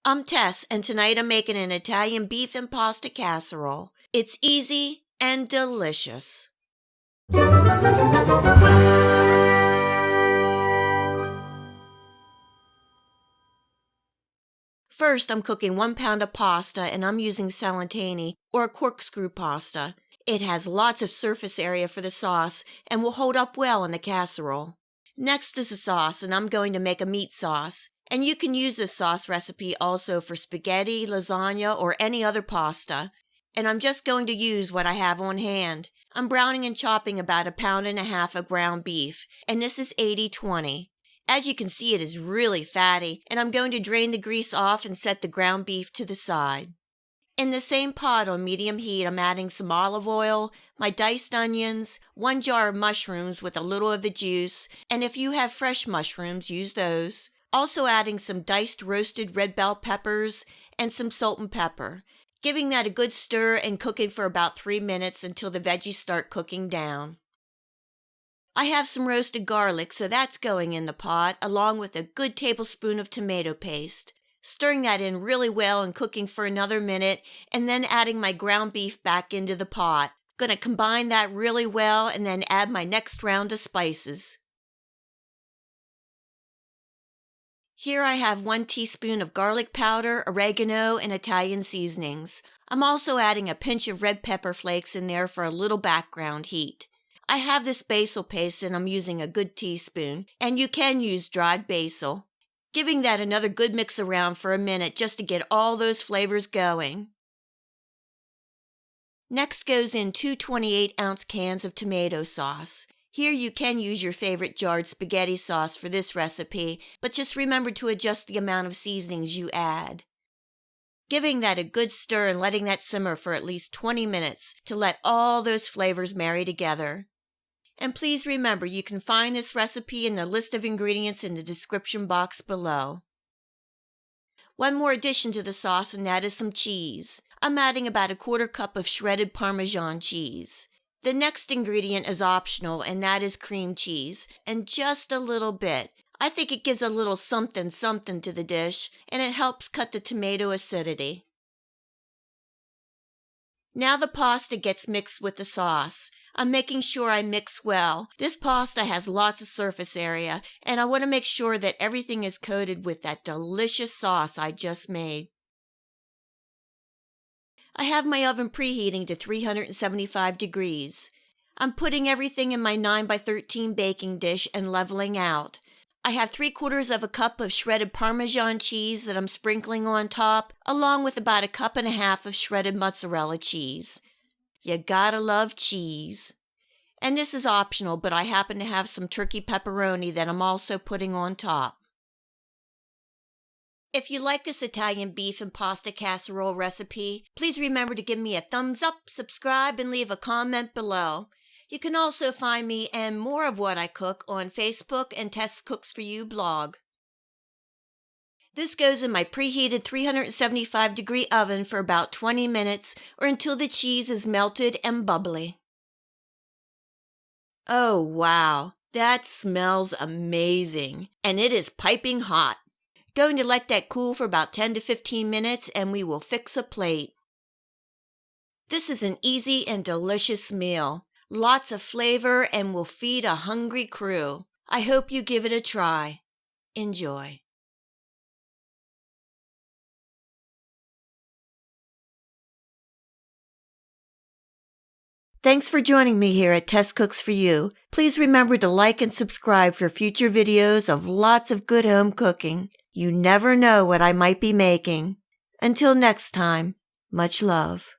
I'm Tess, and tonight I'm making an Italian beef and pasta casserole. It's easy and delicious. First, I'm cooking 1 pound of pasta, and I'm using salentini or corkscrew pasta. It has lots of surface area for the sauce and will hold up well in the casserole. Next is the sauce, and I'm going to make a meat sauce. And you can use this sauce recipe also for spaghetti, lasagna, or any other pasta. And I'm just going to use what I have on hand. I'm browning and chopping about 1.5 pounds of ground beef, and this is 80-20. As you can see, it is really fatty, and I'm going to drain the grease off and set the ground beef to the side. In the same pot on medium heat, I'm adding some olive oil, my diced onions, 1 jar of mushrooms with a little of the juice, and if you have fresh mushrooms, use those. Also adding some diced roasted red bell peppers and some salt and pepper, giving that a good stir and cooking for about 3 minutes until the veggies start cooking down. I have some roasted garlic, so that's going in the pot, along with a good tablespoon of tomato paste. Stirring that in really well and cooking for another minute, and then adding my ground beef back into the pot. Gonna combine that really well and then add my next round of spices. Here I have 1 teaspoon of garlic powder, oregano, and Italian seasonings. I'm also adding a pinch of red pepper flakes in there for a little background heat. I have this basil paste and I'm using a good teaspoon, and you can use dried basil. Giving that another good mix around for a minute just to get all those flavors going. Next goes in 2 28-ounce cans of tomato sauce. Here you can use your favorite jarred spaghetti sauce for this recipe, but just remember to adjust the amount of seasonings you add. Giving that a good stir and letting that simmer for at least 20 minutes to let all those flavors marry together. And please remember, you can find this recipe in the list of ingredients in the description box below. One more addition to the sauce, and that is some cheese. I'm adding about 1/4 cup of shredded Parmesan cheese. The next ingredient is optional, and that is cream cheese, and just a little bit. I think it gives a little something to the dish, and it helps cut the tomato acidity. Now the pasta gets mixed with the sauce. I'm making sure I mix well. This pasta has lots of surface area, and I want to make sure that everything is coated with that delicious sauce I just made. I have my oven preheating to 375 degrees. I'm putting everything in my 9x13 baking dish and leveling out. I have 3/4 cup of shredded Parmesan cheese that I'm sprinkling on top, along with about 1.5 cups of shredded mozzarella cheese. You gotta love cheese. And this is optional, but I happen to have some turkey pepperoni that I'm also putting on top. If you like this Italian beef and pasta casserole recipe, please remember to give me a thumbs up, subscribe, and leave a comment below. You can also find me and more of what I cook on Facebook and Tess Cooks For You blog. This goes in my preheated 375-degree oven for about 20 minutes or until the cheese is melted and bubbly. Oh wow, that smells amazing, and it is piping hot. Going to let that cool for about 10 to 15 minutes and we will fix a plate. This is an easy and delicious meal. Lots of flavor and will feed a hungry crew. I hope you give it a try. Enjoy. Thanks for joining me here at Tess Cooks For You. Please remember to like and subscribe for future videos of lots of good home cooking. You never know what I might be making. Until next time, much love.